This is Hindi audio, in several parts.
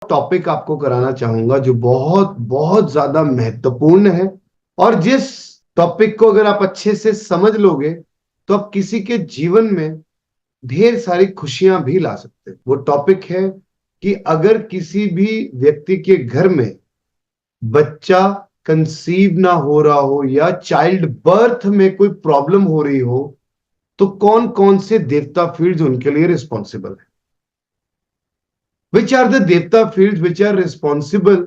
टॉपिक आपको कराना चाहूंगा जो बहुत बहुत ज्यादा महत्वपूर्ण है, और जिस टॉपिक को अगर आप अच्छे से समझ लोगे तो आप किसी के जीवन में ढेर सारी खुशियां भी ला सकते हैं। वो टॉपिक है कि अगर किसी भी व्यक्ति के घर में बच्चा कंसीव ना हो रहा हो या चाइल्ड बर्थ में कोई प्रॉब्लम हो रही हो, तो कौन कौन से देवता फील्ड्स उनके लिए रिस्पॉन्सिबल है। Which are the devta fields which are responsible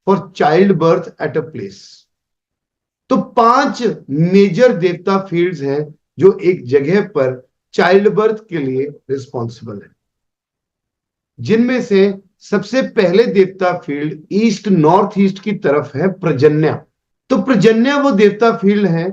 for childbirth at a place? तो 5 मेजर देवता फील्ड्स हैं जो एक जगह पर चाइल्ड बर्थ के लिए रिस्पॉन्सिबल है, जिनमें से सबसे पहले देवता फील्ड ईस्ट नॉर्थ ईस्ट की तरफ है, प्रजन्या। तो प्रजन्या वो देवता फील्ड है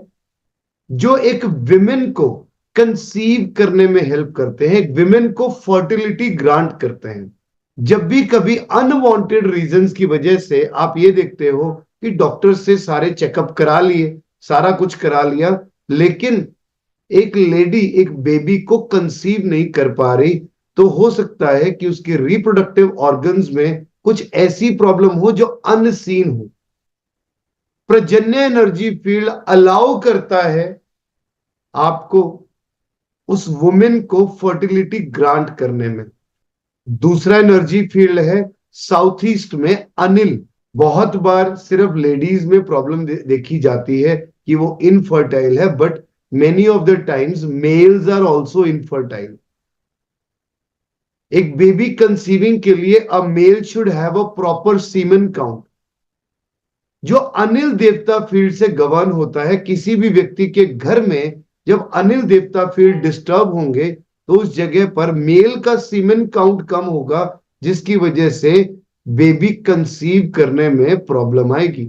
जो एक विमेन को कंसीव करने में हेल्प करते हैं, एक विमेन को फर्टिलिटी ग्रांट करते हैं। जब भी कभी अनवांटेड रीजंस की वजह से आप ये देखते हो कि डॉक्टर से सारे चेकअप करा लिए, सारा कुछ करा लिया, लेकिन एक लेडी एक बेबी को कंसीव नहीं कर पा रही, तो हो सकता है कि उसके रिप्रोडक्टिव ऑर्गन्स में कुछ ऐसी प्रॉब्लम हो जो अनसीन हो। प्रजन्य एनर्जी फील्ड अलाउ करता है आपको उस वुमेन को फर्टिलिटी ग्रांट करने में। दूसरा एनर्जी फील्ड है साउथ ईस्ट में अनिल। बहुत बार सिर्फ लेडीज में प्रॉब्लम देखी जाती है कि वो इनफर्टाइल है, but many of the times males are also infertile. एक बेबी कंसीविंग के लिए a male should have a proper semen count. जो अनिल देवता फील्ड से गवर्न होता है, किसी भी व्यक्ति के घर में जब अनिल देवता फील्ड डिस्टर्ब होंगे तो उस जगह पर मेल का सीमेन काउंट कम होगा, जिसकी वजह से बेबी कंसीव करने में प्रॉब्लम आएगी।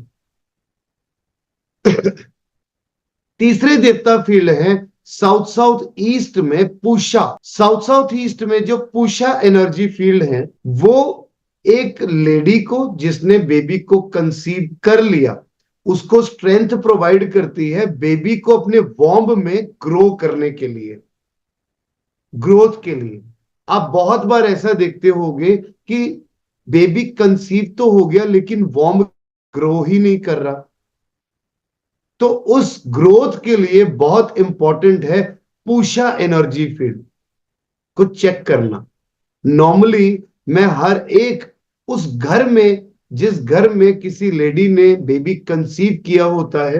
तीसरे देवता फील्ड है साउथ साउथ ईस्ट में पूषा। साउथ साउथ ईस्ट में जो पूषा एनर्जी फील्ड है वो एक लेडी को जिसने बेबी को कंसीव कर लिया उसको स्ट्रेंथ प्रोवाइड करती है बेबी को अपने वॉम्ब में ग्रो करने के लिए, ग्रोथ के लिए। आप बहुत बार ऐसा देखते होंगे कि बेबी कंसीव तो हो गया लेकिन वॉम्ब ग्रो ही नहीं कर रहा। तो उस ग्रोथ के लिए बहुत इंपॉर्टेंट है पूषा एनर्जी फील्ड को चेक करना। नॉर्मली मैं हर एक उस घर में जिस घर में किसी लेडी ने बेबी कंसीव किया होता है,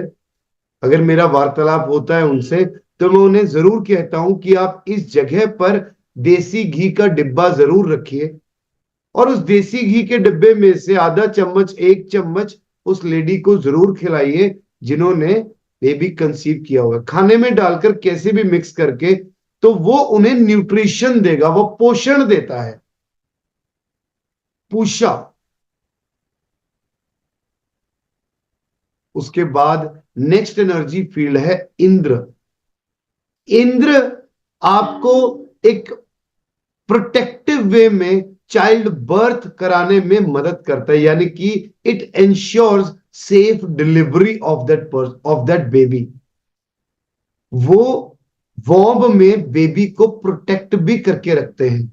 अगर मेरा वार्तालाप होता है उनसे, तो मैं उन्हें जरूर कहता हूं कि आप इस जगह पर देसी घी का डिब्बा जरूर रखिए, और उस देसी घी के डिब्बे में से आधा चम्मच 1 चम्मच उस लेडी को जरूर खिलाइए जिन्होंने बेबी कंसीव किया होगा। खाने में डालकर कैसे भी मिक्स करके, तो वो उन्हें न्यूट्रिशन देगा, वो पोषण देता है। पूषा। उसके बाद नेक्स्ट एनर्जी फील्ड है इंद्र। इंद्र आपको एक प्रोटेक्टिव वे में चाइल्ड बर्थ कराने में मदद करता है, यानी कि it ensures safe delivery of that baby. वो वॉम्ब में बेबी को प्रोटेक्ट भी करके रखते हैं।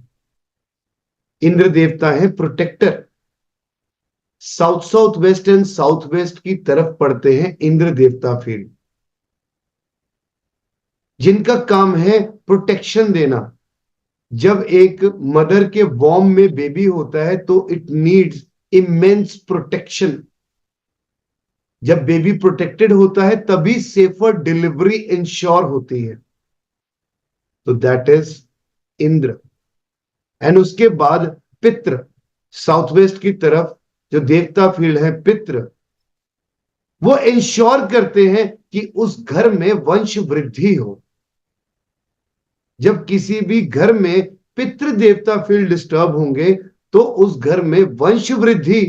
इंद्र देवता है protector. South south west and south west की तरफ पड़ते हैं इंद्र देवता फील्ड, जिनका काम है प्रोटेक्शन देना। जब एक मदर के वॉर्म में बेबी होता है तो इट नीड्स इमेंस प्रोटेक्शन। जब बेबी प्रोटेक्टेड होता है तभी सेफर डिलीवरी इंश्योर होती है। तो दैट इज इंद्र। एंड उसके बाद पितृ। साउथ वेस्ट की तरफ जो देवता फील्ड है पितृ, वो इंश्योर करते हैं कि उस घर में वंश वृद्धि हो। जब किसी भी घर में पितृ देवता फील्ड डिस्टर्ब होंगे तो उस घर में वंश वृद्धि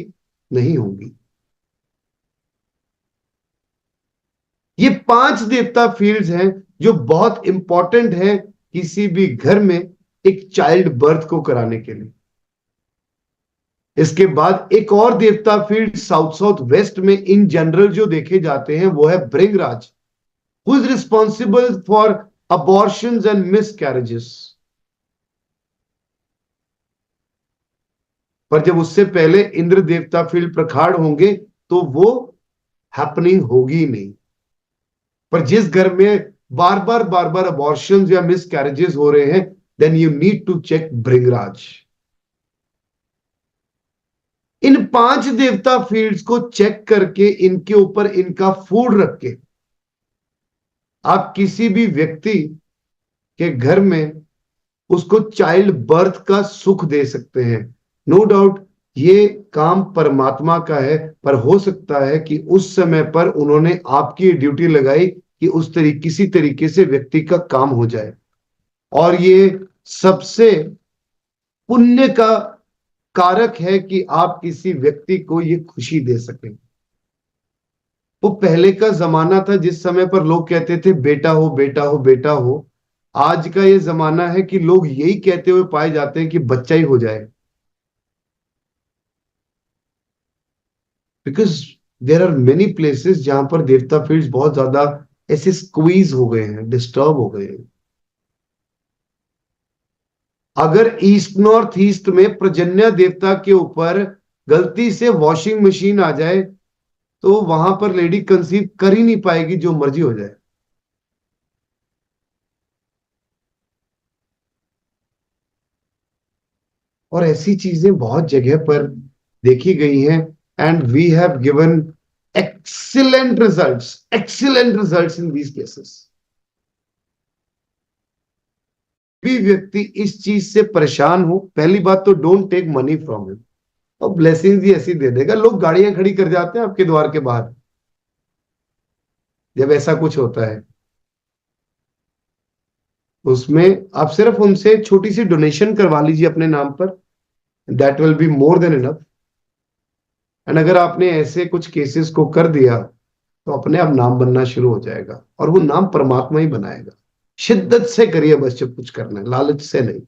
नहीं होगी। ये 5 देवता फील्ड्स हैं जो बहुत इंपॉर्टेंट है किसी भी घर में एक चाइल्ड बर्थ को कराने के लिए। इसके बाद एक और देवता फील्ड साउथ साउथ वेस्ट में इन जनरल जो देखे जाते हैं वो है Bhringraj, who is responsible for abortions and miscarriages. पर जब उससे पहले इंद्र देवता फील्ड प्रखाड़ होंगे तो वो हैपनिंग होगी नहीं। पर जिस घर में बार बार अबॉर्शन या मिस कैरेजेस हो रहे हैं, then you need to check Bhringraj. इन 5 देवता फील्ड्स को चेक करके इनके ऊपर इनका फूड रख के आप किसी भी व्यक्ति के घर में उसको चाइल्ड बर्थ का सुख दे सकते हैं। नो डाउट ये काम परमात्मा का है, पर हो सकता है कि उस समय पर उन्होंने आपकी ड्यूटी लगाई कि उस तरीके किसी तरीके से व्यक्ति का काम हो जाए, और ये सबसे पुण्य का कारक है कि आप किसी व्यक्ति को ये खुशी दे सकें। वो पहले का जमाना था जिस समय पर लोग कहते थे बेटा हो बेटा हो बेटा हो। आज का ये जमाना है कि लोग यही कहते हुए पाए जाते हैं कि बच्चा ही हो जाए, because there are many places जहां पर देवता फील्ड्स बहुत ज्यादा ऐसे स्क्वीज हो गए हैं, डिस्टर्ब हो गए हैं। अगर ईस्ट नॉर्थ ईस्ट में प्रजन्य देवता के ऊपर गलती से वॉशिंग मशीन आ जाए तो वहां पर लेडी कंसीव कर ही नहीं पाएगी, जो मर्जी हो जाए। और ऐसी चीजें बहुत जगह पर देखी गई हैं, and we have given excellent results in these cases. भी व्यक्ति इस चीज से परेशान हो, पहली बात तो don't take money from him. और ब्लेसिंग भी ऐसी दे देगा, लोग गाड़ियां खड़ी कर जाते हैं आपके द्वार के बाहर जब ऐसा कुछ होता है। उसमें आप सिर्फ उनसे छोटी सी डोनेशन करवा लीजिए अपने नाम पर, that will be more than enough. And अगर आपने ऐसे कुछ केसेस को कर दिया तो अपने आप नाम बनना शुरू हो जाएगा, और वो नाम परमात्मा ही बनाएगा। शिद्दत से करिए बस, जब कुछ करना है लालच से नहीं।